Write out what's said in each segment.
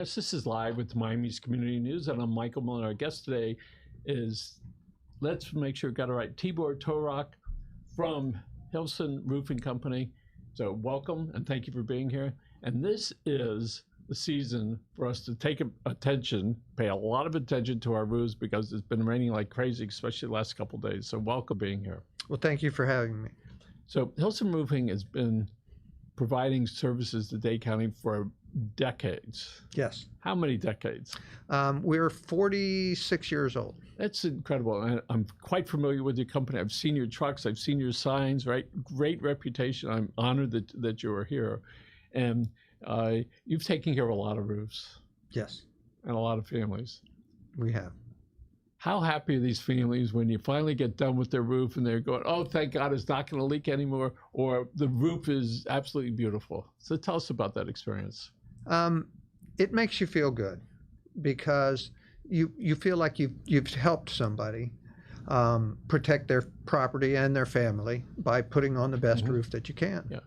Yes, this is live with Miami's Community News, and I'm Michael Miller. Our guest today is, let's make sure we got it right, Tibor Torok from Hilson Roofing Company. So welcome, and thank you for being here. And this is the season for us to pay a lot of attention to our roofs, because it's been raining like crazy, especially the last couple of days. So welcome being here. Well, thank you for having me. So Hilson Roofing has been providing services to Dade County for decades. Yes. How many decades? We're 46 years old. That's incredible. I'm quite familiar with your company. I've seen your trucks. I've seen your signs, right? Great reputation. I'm honored that you are here. And you've taken care of a lot of roofs. Yes. And a lot of families. We have. How happy are these families when you finally get done with their roof and they're going, oh, thank God it's not going to leak anymore, or the roof is absolutely beautiful. So tell us about that experience. It makes you feel good, because you feel like you've helped somebody protect their property and their family by putting on the best roof that you can. Yeah.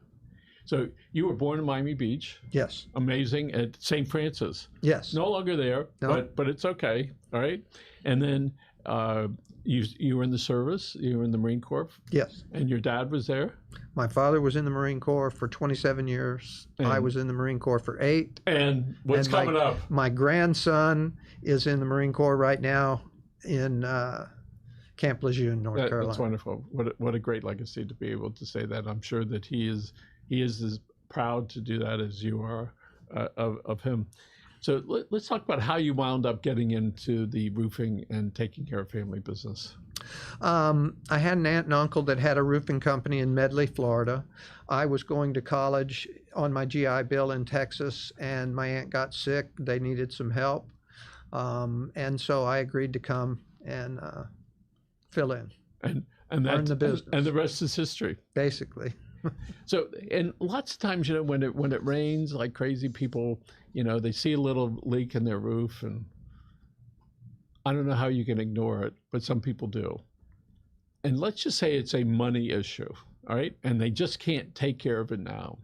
So you were born in Miami Beach. Yes. Amazing. At St. Francis. Yes. No longer there, no. but it's okay. All right. And then you were in the service. You were in the Marine Corps. Yes. And your dad was there? My father was in the Marine Corps for 27 years. And I was in the Marine Corps for 8. And what's coming up? My grandson is in the Marine Corps right now in Camp Lejeune, North Carolina. That's wonderful. What a great legacy to be able to say that. I'm sure that he is as proud to do that as you are of him. So let's talk about how you wound up getting into the roofing and taking care of family business. I had an aunt and uncle that had a roofing company in Medley, Florida. I was going to college on my GI Bill in Texas, and my aunt got sick. They needed some help. And so I agreed to come and fill in. And learn the business. And the rest is history. Basically. So, and lots of times, when it rains like crazy, people, they see a little leak in their roof, and I don't know how you can ignore it, but some people do. And let's just say it's a money issue, all right? And they just can't take care of it now.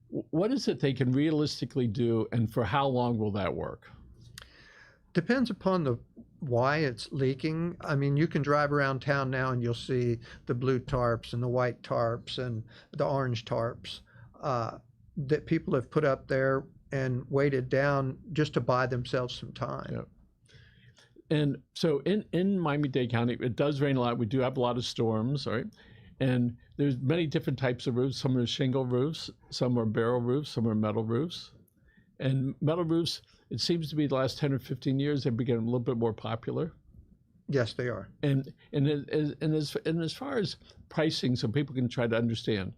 What is it they can realistically do, and for how long will that work? Depends upon why it's leaking. I mean, you can drive around town now and you'll see the blue tarps and the white tarps and the orange tarps that people have put up there and weighted down just to buy themselves some time. Yeah. And so in Miami-Dade County, it does rain a lot. We do have a lot of storms, right? And there's many different types of roofs. Some are shingle roofs, some are barrel roofs, some are metal roofs. And metal roofs, it seems to be the last 10 or 15 years, they've become a little bit more popular. Yes, they are. And as far as pricing, so people can try to understand,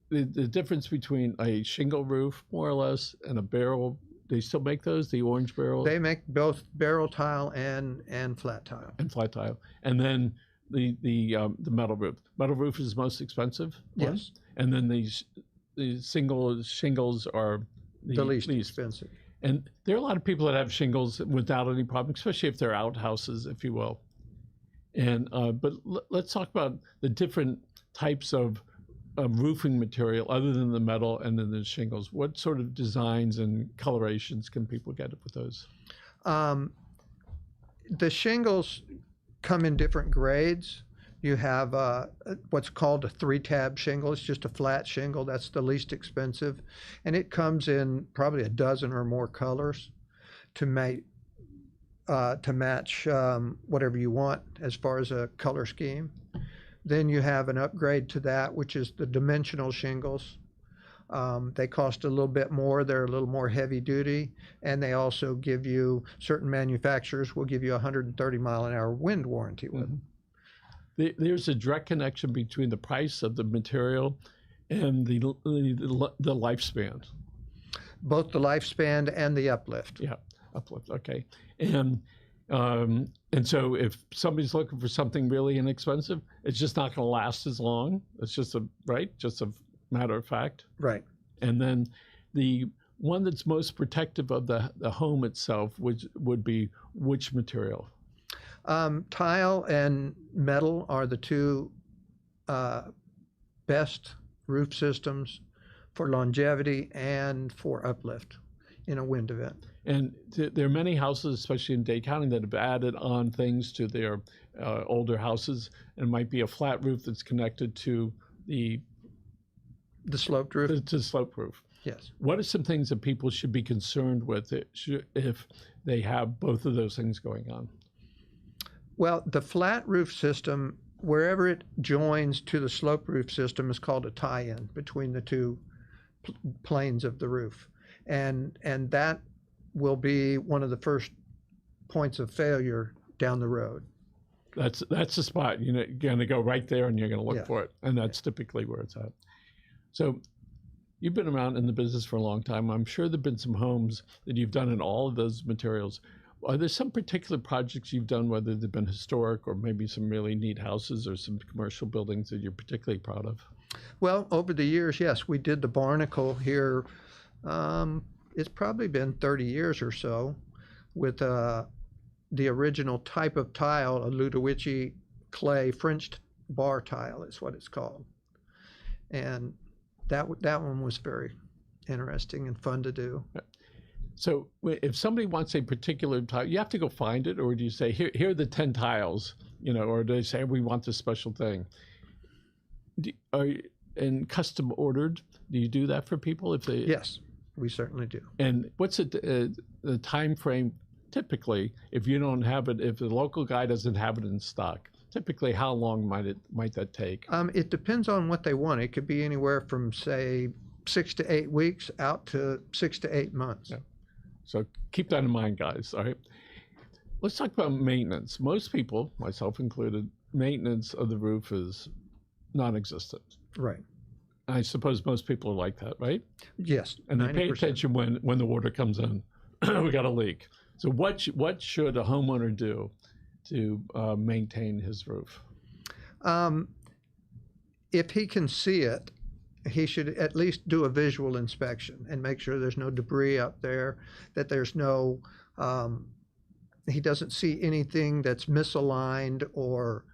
the difference between a shingle roof, more or less, and a barrel, they still make those, the orange barrel? They make both barrel tile and flat tile. And flat tile. And then the metal roof. Metal roof is the most expensive one? Yes. And then the single shingles are the least expensive. And there are a lot of people that have shingles without any problem, especially if they're outhouses, if you will. And but let's talk about the different types of roofing material other than the metal and then the shingles. What sort of designs and colorations can people get with those? The shingles come in different grades. You have what's called a 3-tab shingle. It's just a flat shingle. That's the least expensive. And it comes in probably a dozen or more colors to match whatever you want as far as a color scheme. Then you have an upgrade to that, which is the dimensional shingles. They cost a little bit more. They're a little more heavy duty. And they also give you, certain manufacturers will give you a 130-mile-an-hour wind warranty with them. There's a direct connection between the price of the material and the lifespan. Both the lifespan and the uplift. Yeah, uplift. Okay, and so if somebody's looking for something really inexpensive, it's just not going to last as long. It's just a matter of fact. Right. And then the one that's most protective of the home itself would be which material? Tile and metal are the two best roof systems for longevity and for uplift. in a wind event. And there are many houses, especially in Dade County, that have added on things to their older houses. And it might be a flat roof that's connected to the sloped roof. To the sloped roof. Yes. What are some things that people should be concerned with if they have both of those things going on? Well, the flat roof system, wherever it joins to the slope roof system, is called a tie-in between the two planes of the roof. And that will be one of the first points of failure down the road. That's the spot. You're going to go right there and you're going to look Yeah. for it. And that's typically where it's at. So you've been around in the business for a long time. I'm sure there've been some homes that you've done in all of those materials. Are there some particular projects you've done, whether they've been historic or maybe some really neat houses or some commercial buildings that you're particularly proud of? Well, over the years, yes, we did the Barnacle here. It's probably been 30 years or so with the original type of tile, a Ludowici clay French bar tile is what it's called. And that one was very interesting and fun to do. So if somebody wants a particular tile, you have to go find it, or do you say, here are the 10 tiles, or do they say, we want this special thing? And custom ordered, do you do that for people? Yes, we certainly do. And what's the time frame typically, if you don't have it, if the local guy doesn't have it in stock? Typically, how long might that take? It depends on what they want. It could be anywhere from, say, 6 to 8 weeks out to 6 to 8 months. Yeah. So keep that in mind, guys. All right. Let's talk about maintenance. Most people, myself included, maintenance of the roof is non-existent. Right. I suppose most people are like that, right? Yes. And they 90%. pay attention when the water comes in. We got a leak. So what should a homeowner do to maintain his roof? If he can see it, he should at least do a visual inspection and make sure there's no debris up there, that there's no, he doesn't see anything that's misaligned or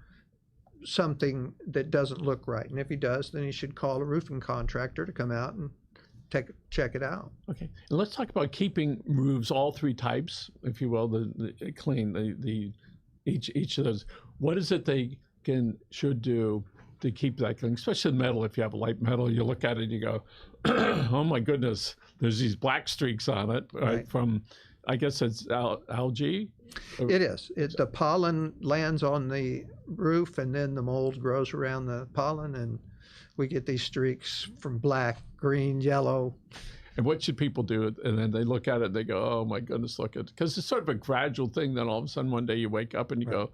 something that doesn't look right. And if he does, then he should call a roofing contractor to come out and check it out. Okay, and let's talk about keeping roofs, all three types, if you will, the clean, each of those. What is it they should do to keep that clean, especially metal? If you have a light metal, you look at it and you go, oh my goodness, there's these black streaks on it, right? From, I guess it's algae? It is. The pollen lands on the roof and then the mold grows around the pollen and we get these streaks from black, green, yellow. And what should people do? And then they look at it and they go, oh my goodness, look at it. Because it's sort of a gradual thing. Then all of a sudden one day you wake up and you go,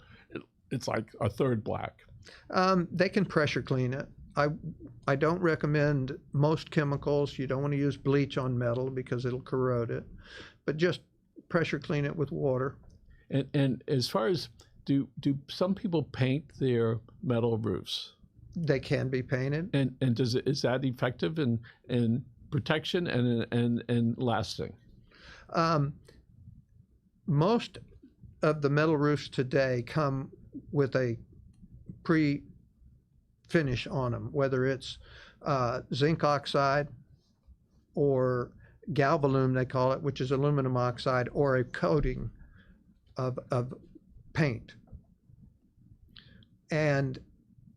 it's like a third black. They can pressure clean it. I don't recommend most chemicals. You don't want to use bleach on metal because it'll corrode it. But just pressure clean it with water. And as far as, do some people paint their metal roofs? They can be painted. And is that effective in protection and lasting? Most of the metal roofs today come with a pre-finish on them, whether it's zinc oxide or galvalume, they call it, which is aluminum oxide, or a coating of paint. And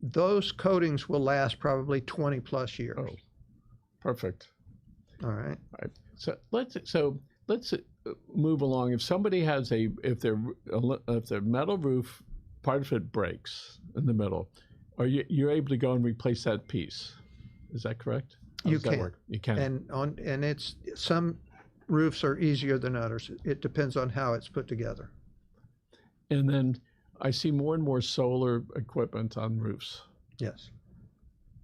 those coatings will last probably 20 plus years. Oh, perfect. All right. All right. So let's move along. If somebody has if their metal roof, part of it breaks in the middle, you're able to go and replace that piece. Is that correct? How You does that can. work? You can. And it's some roofs are easier than others. It depends on how it's put together. And then I see more and more solar equipment on roofs. Yes.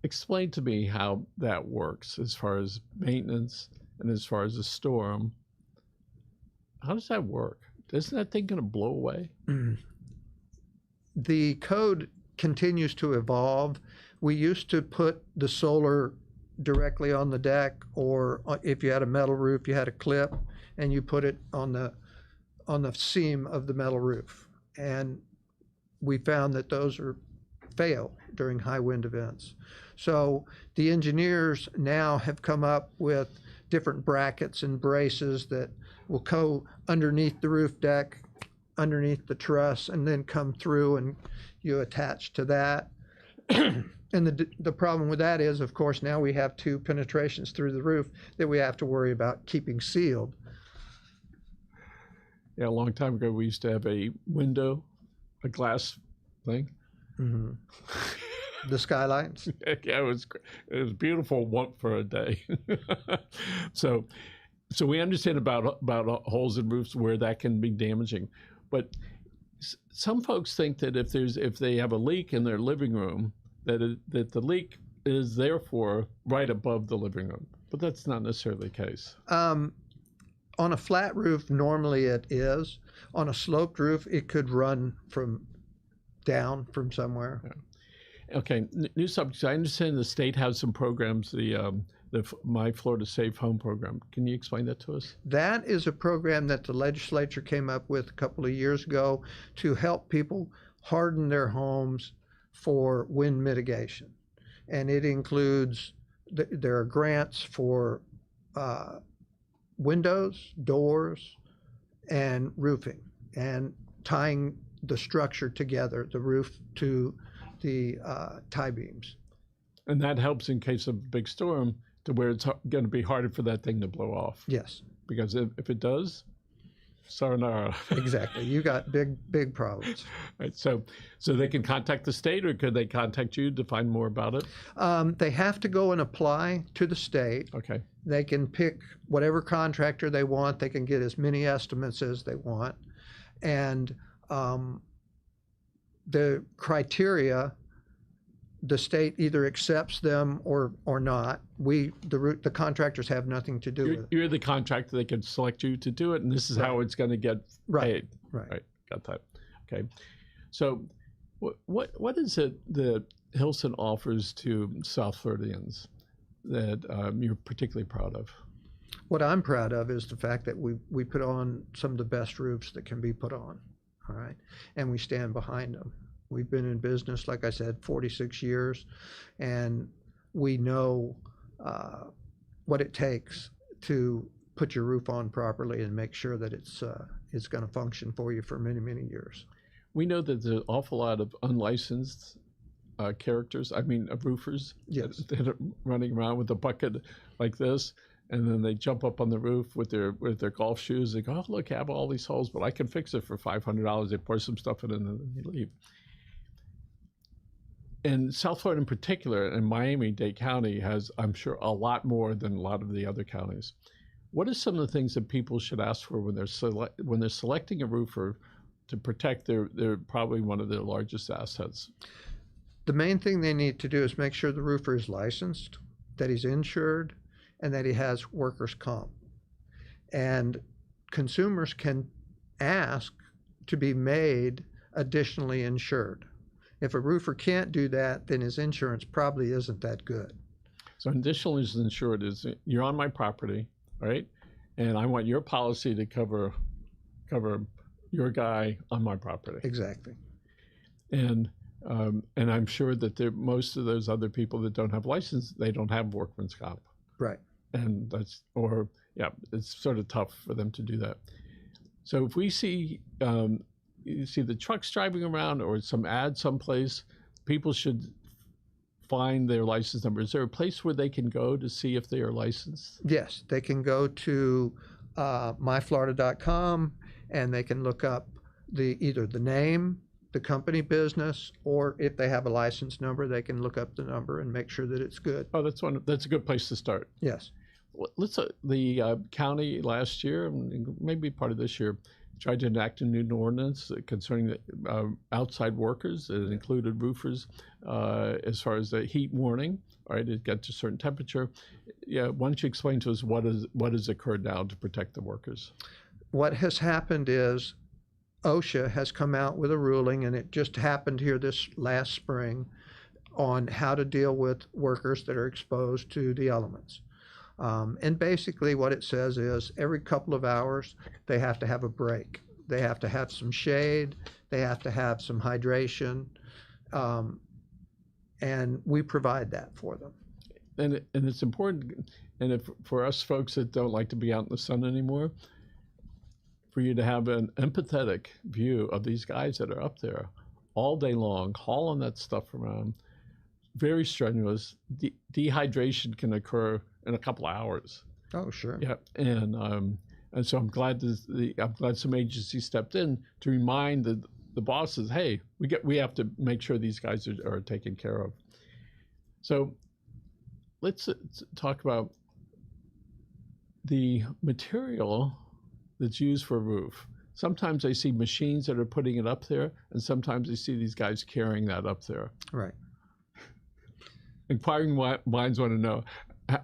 Explain to me how that works as far as maintenance and as far as a storm. How does that work? Isn't that thing going to blow away? The code continues to evolve. We used to put the solar directly on the deck, or if you had a metal roof, you had a clip and you put it on the seam of the metal roof. And we found that those fail during high wind events. So the engineers now have come up with different brackets and braces that will go underneath the roof deck, underneath the truss, and then come through, and you attach to that. And the problem with that is, of course, now we have 2 penetrations through the roof that we have to worry about keeping sealed. Yeah, a long time ago, we used to have a window, a glass thing. Mm-hmm. The skylights. Yeah, it was beautiful for a day. So we understand about holes in roofs where that can be damaging, but some folks think that if they have a leak in their living room, that the leak is therefore right above the living room, but that's not necessarily the case. On a flat roof, normally it is. On a sloped roof, it could run down from somewhere. Yeah. Okay, new subject. I understand the state has some programs, the My Florida Safe Home program. Can you explain that to us? That is a program that the legislature came up with a couple of years ago to help people harden their homes for wind mitigation. And it includes, there are grants for windows, doors, and roofing, and tying the structure together, the roof to the tie beams. And that helps in case of a big storm, to where it's going to be harder for that thing to blow off. Yes. Because if it does, sayonara. Exactly. You got big problems. Right. So they can contact the state, or could they contact you to find more about it? They have to go and apply to the state. Okay. They can pick whatever contractor they want. They can get as many estimates as they want. And the criteria, the state either accepts them or not. The contractors have nothing to do with it. You're the contractor. They can select you to do it, and this is how it's going to get paid. Right. Got that. Okay. So what is it that Hilson offers to South Floridians that you're particularly proud of? What I'm proud of is the fact that we put on some of the best roofs that can be put on. All right. And we stand behind them. We've been in business, like I said, 46 years, and we know what it takes to put your roof on properly and make sure that it's going to function for you for many, many years. We know that there's an awful lot of unlicensed roofers. Yes. That are running around with a bucket like this, and then they jump up on the roof with their golf shoes. They go, "Oh, look, I have all these holes, but I can fix it for $500." They pour some stuff in it, and then they leave. And South Florida in particular, and Miami-Dade County has, I'm sure, a lot more than a lot of the other counties. What are some of the things that people should ask for when they're selecting a roofer to protect their probably one of their largest assets? The main thing they need to do is make sure the roofer is licensed, that he's insured, and that he has workers' comp. And consumers can ask to be made additionally insured. If a roofer can't do that, then his insurance probably isn't that good. So additionally insured is, you're on my property, right? And I want your policy to cover your guy on my property. Exactly. And I'm sure that most of those other people that don't have license, they don't have workman's comp. Right. And it's sort of tough for them to do that. So if we see you see the trucks driving around or some ad someplace, people should find their license number. Is there a place where they can go to see if they are licensed? Yes, they can go to myflorida.com, and they can look up either the name, the company business, or if they have a license number, they can look up the number and make sure that it's good. Oh, that's a good place to start. Yes. The county last year, maybe part of this year, tried to enact a new ordinance concerning outside workers. It included roofers as far as the heat warning. All right, it got to a certain temperature. Yeah, why don't you explain to us what has occurred now to protect the workers? What has happened is OSHA has come out with a ruling, and it just happened here this last spring, on how to deal with workers that are exposed to the elements. And basically what it says is every couple of hours they have to have a break. They have to have some shade. They have to have some hydration. And we provide that for them. and it's important, and if for us folks that don't like to be out in the sun anymore, for you to have an empathetic view of these guys that are up there all day long, hauling that stuff around, very strenuous. Dehydration can occur in a couple of hours. Oh, sure. Yeah, and so I'm glad some agency stepped in to remind the bosses, hey, we have to make sure these guys are taken care of. So let's talk about the material that's used for a roof. Sometimes I see machines that are putting it up there, and sometimes I see these guys carrying that up there. Right. Inquiring minds want to know,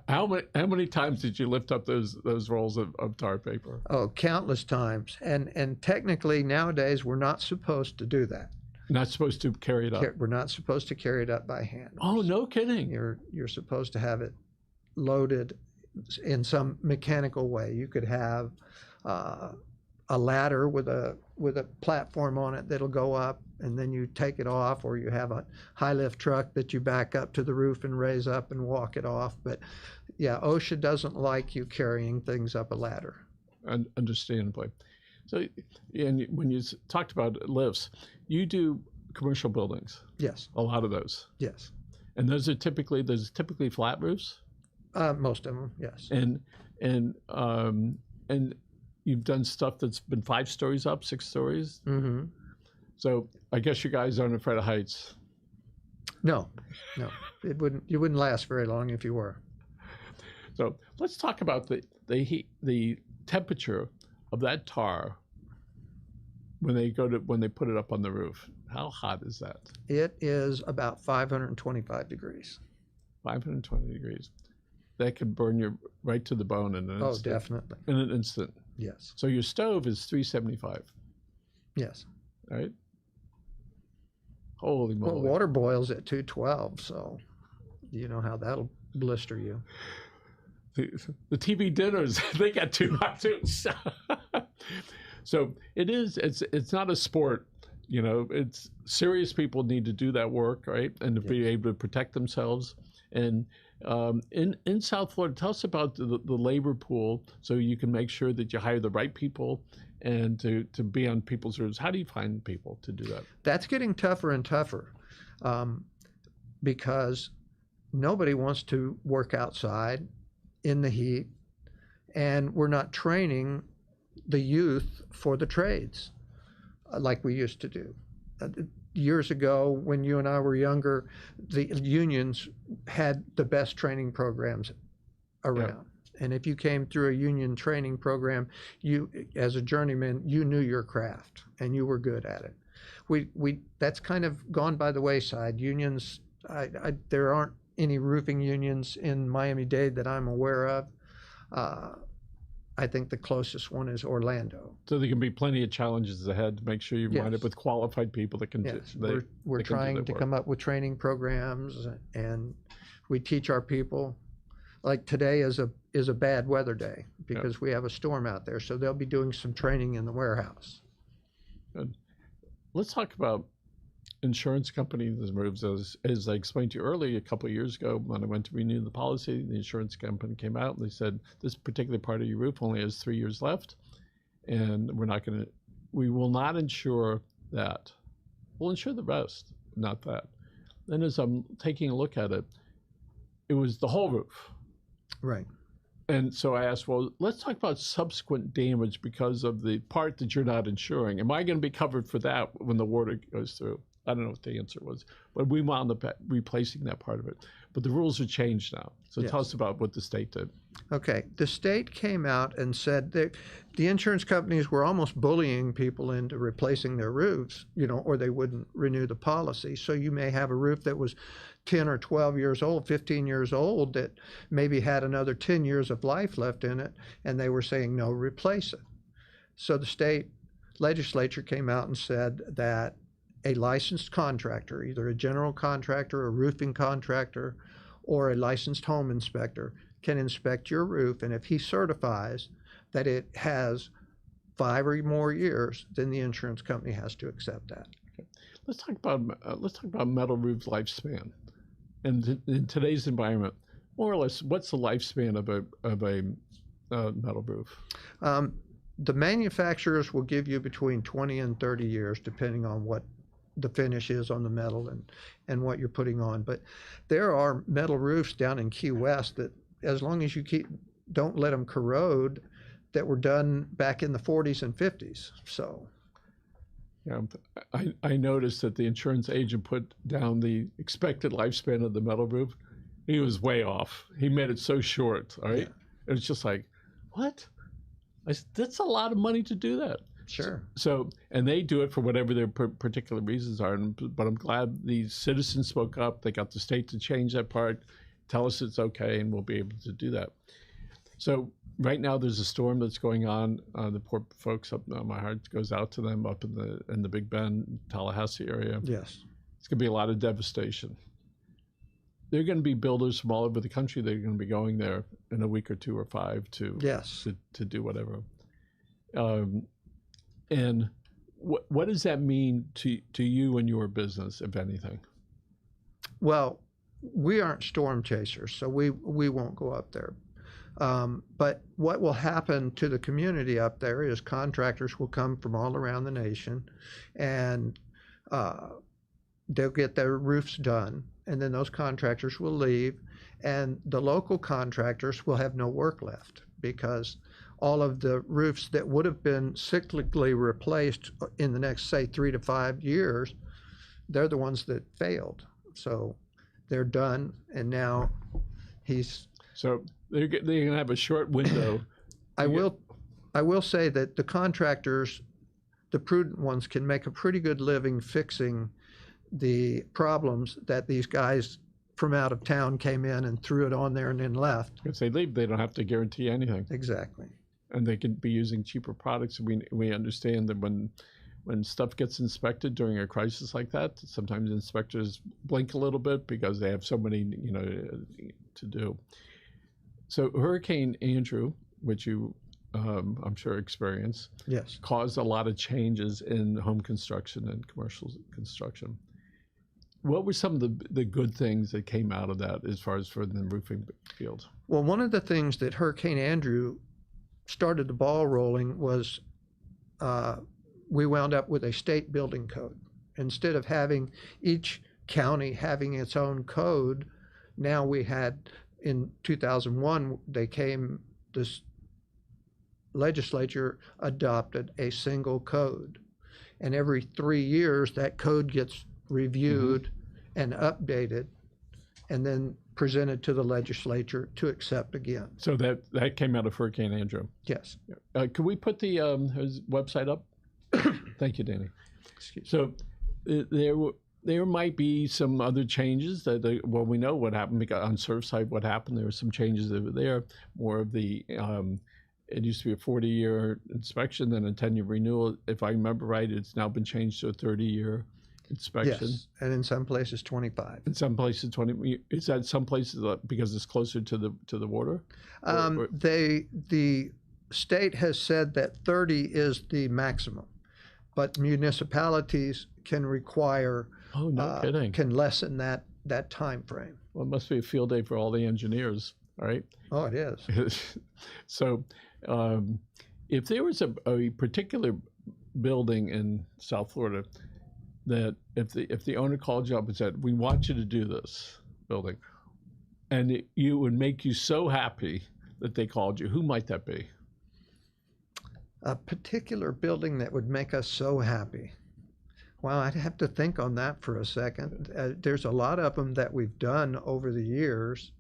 how many times did you lift up those rolls of tar paper? Oh, countless times. And technically nowadays we're not supposed to do that. Not supposed to carry it up. We're not supposed to carry it up by hand. Oh, no kidding. You're supposed to have it loaded in some mechanical way. You could have a ladder with a platform on it that'll go up, and then you take it off, or you have a high lift truck that you back up to the roof and raise up and walk it off. But yeah, OSHA doesn't like you carrying things up a ladder. Understandably. So, and when you talked about lifts, you do commercial buildings. Yes. A lot of those. Yes. And those are typically flat roofs. Most of them, yes. And you've done stuff that's been 5 stories up, 6 stories. Mm-hmm. So I guess you guys aren't afraid of heights. No. You wouldn't last very long if you were. So let's talk about the heat, the temperature of that tar when they put it up on the roof. How hot is that? It is about 525 degrees. 520 degrees. That could burn you right to the bone in an instant. Oh, definitely. In an instant. Yes. So your stove is 375. Yes. Right? Holy moly. Well, water boils at 212, so you know how that'll blister you. The TV dinners, they got too hot too. So it's not a sport, you know. It's serious people need to do that work, right? And to be able to protect themselves. And in South Florida, tell us about the labor pool, so you can make sure that you hire the right people and to be on people's roofs. How do you find people to do that? That's getting tougher and tougher because nobody wants to work outside in the heat, and we're not training the youth for the trades like we used to do. Years ago, when you and I were younger, the unions had the best training programs around. Yeah. And if you came through a union training program, you, as a journeyman, you knew your craft and you were good at it. That's kind of gone by the wayside. Unions, there aren't any roofing unions in Miami-Dade that I'm aware of. I think the closest one is Orlando. So there can be plenty of challenges ahead to make sure you wind up with qualified people that can. Yes, we're trying to come up with training programs, and we teach our people. Like today is a bad weather day because we have a storm out there, so they'll be doing some training in the warehouse. Good. Let's talk about insurance companies and roofs. As I explained to you earlier, a couple of years ago, when I went to renew the policy, the insurance company came out and they said, this particular part of your roof only has 3 years left, and we will not insure that. We'll insure the rest, not that. Then as I'm taking a look at it, it was the whole roof. Right. And so I asked, well, let's talk about subsequent damage because of the part that you're not insuring. Am I going to be covered for that when the water goes through? I don't know what the answer was, but we wound up replacing that part of it. But the rules are changed now. So tell us about what the state did. Okay. The state came out and said that the insurance companies were almost bullying people into replacing their roofs, you know, or they wouldn't renew the policy. So you may have a roof that was 10 or 12 years old, 15 years old, that maybe had another 10 years of life left in it, and they were saying, no, replace it. So the state legislature came out and said that a licensed contractor, either a general contractor, a roofing contractor, or a licensed home inspector, can inspect your roof, and if he certifies that it has 5 or more years, then the insurance company has to accept that. Okay. Let's talk about metal roofs lifespan. And in today's environment, More or less, what's the lifespan of a metal roof? The manufacturers will give you between 20 and 30 years, depending on what the finish is on the metal and what you're putting on. But there are metal roofs down in Key West that, as long as you don't let them corrode, that were done back in the 40s and 50s. So, yeah, I noticed that the insurance agent put down the expected lifespan of the metal roof. He was way off. He made it so short. All right, yeah. It was just like, what? That's a lot of money to do that. Sure. So, and they do it for whatever their particular reasons are. But I'm glad the citizens spoke up. They got the state to change that part, tell us it's okay, and we'll be able to do that. So right now there's a storm that's going on. The poor folks up, my heart goes out to them up in the Big Bend, Tallahassee area. Yes. It's going to be a lot of devastation. There are going to be builders from all over the country that are going to be going there in a week or two or five to do whatever. And what does that mean to you and your business, if anything? Well, we aren't storm chasers, so we won't go up there. But what will happen to the community up there is contractors will come from all around the nation, and they'll get their roofs done, and then those contractors will leave, and the local contractors will have no work left because all of the roofs that would have been cyclically replaced in the next, say, 3 to 5 years, they're the ones that failed. So they're done, and now So they're going to have a short window. I will say that the contractors, the prudent ones, can make a pretty good living fixing the problems that these guys from out of town came in and threw it on there and then left. If they leave, they don't have to guarantee anything. Exactly. And they can be using cheaper products. We understand that when stuff gets inspected during a crisis like that, sometimes inspectors blink a little bit because they have so many, to do. So Hurricane Andrew, which you, I'm sure, experienced, yes, caused a lot of changes in home construction and commercial construction. What were some of the good things that came out of that as far as for the roofing field? Well, one of the things that Hurricane Andrew started the ball rolling was we wound up with a state building code. Instead of having each county having its own code, now we had, in 2001, this legislature adopted a single code. And every 3 years, that code gets reviewed and updated and then presented to the legislature to accept again. So that came out of Hurricane Andrew? Yes. Could we put the his website up? Thank you, Danny. So there might be some other changes that we know what happened because on Surfside. What happened? There were some changes over there. More of the it used to be a 40-year inspection, then a 10-year renewal. If I remember right, it's now been changed to a 30-year inspection. Yes, and in some places 25. In some places 20. Is that some places because it's closer to the water? The state has said that 30 is the maximum, but municipalities can require. Oh, no kidding. Can lessen that time frame. Well, it must be a field day for all the engineers, right? Oh, it is. So, if there was a particular building in South Florida that if the owner called you up and said, "We want you to do this building," and it would make you so happy that they called you, who might that be? A particular building that would make us so happy. Well, I'd have to think on that for a second. There's a lot of them that we've done over the years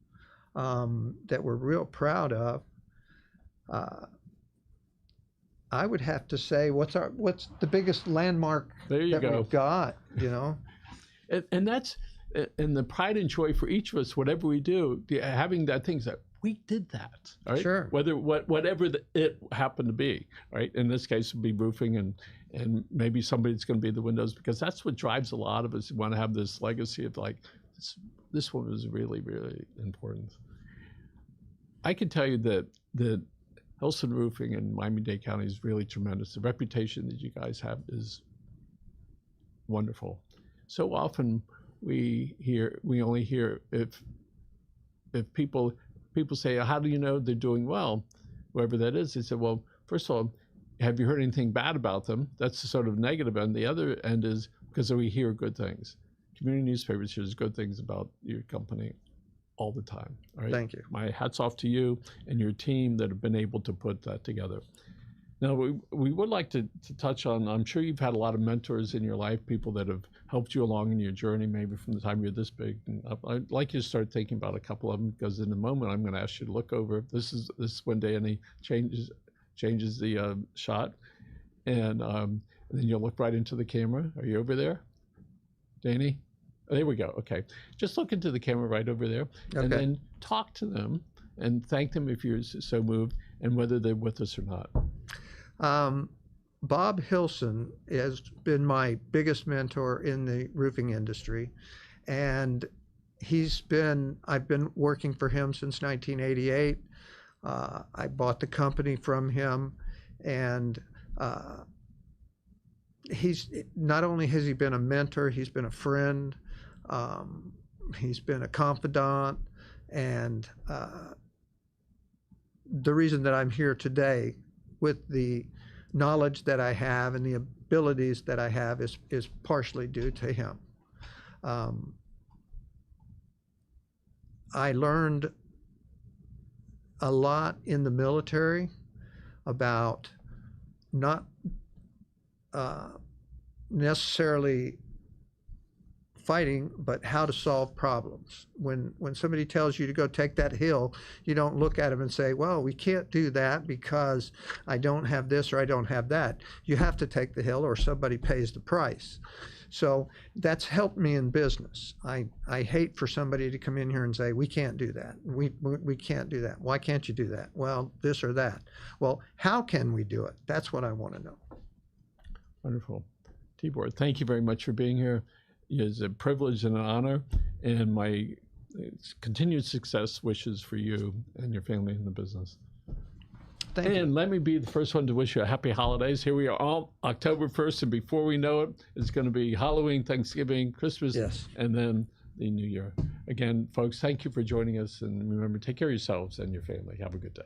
that we're real proud of. I would have to say, what's the biggest landmark we've got? And that's and the pride and joy for each of us, whatever we do, having that things that we did that, right? Sure. Whatever it happened to be, right? In this case, it would be roofing and maybe somebody's going to be the windows, because that's what drives a lot of us. We want to have this legacy of like, this one was really, really important. I can tell you that Hilson Roofing in Miami-Dade County is really tremendous. The reputation that you guys have is wonderful. So often we only hear if if people say, how do you know they're doing well? Whoever that is, they said, well, first of all, have you heard anything bad about them? That's the sort of negative end. The other end is because we hear good things. Community newspapers hears good things about your company all the time. All right? Thank you. My hat's off to you and your team that have been able to put that together. Now, we would like to touch on, I'm sure you've had a lot of mentors in your life, people that have helped you along in your journey, maybe from the time you're this big. And I'd like you to start thinking about a couple of them, because in a moment, I'm going to ask you to look over. This is when Danny changes the shot. And then you'll look right into the camera. Are you over there, Danny? Oh, there we go. Okay. Just look into the camera right over there. Okay. And then talk to them and thank them if you're so moved, and whether they're with us or not. Bob Hilson has been my biggest mentor in the roofing industry, and I've been working for him since 1988. I bought the company from him, and he's not only has he been a mentor, he's been a friend, he's been a confidant, and the reason that I'm here today with the knowledge that I have and the abilities that I have is partially due to him. I learned a lot in the military about not necessarily fighting, but how to solve problems. When somebody tells you to go take that hill, you don't look at them and say, well, we can't do that because I don't have this or I don't have that. You have to take the hill or somebody pays the price. So that's helped me in business. I hate for somebody to come in here and say, we can't do that. We can't do that. Why can't you do that? Well, this or that. Well, how can we do it? That's what I want to know. Wonderful. Tibor, thank you very much for being here. It's a privilege and an honor, and my continued success wishes for you and your family in the business. Thank you. And let me be the first one to wish you a happy holidays. Here we are, all October 1st, and before we know it, it's going to be Halloween, Thanksgiving, Christmas, Yes. and then the New Year. Again, folks, thank you for joining us, and remember, take care of yourselves and your family. Have a good day.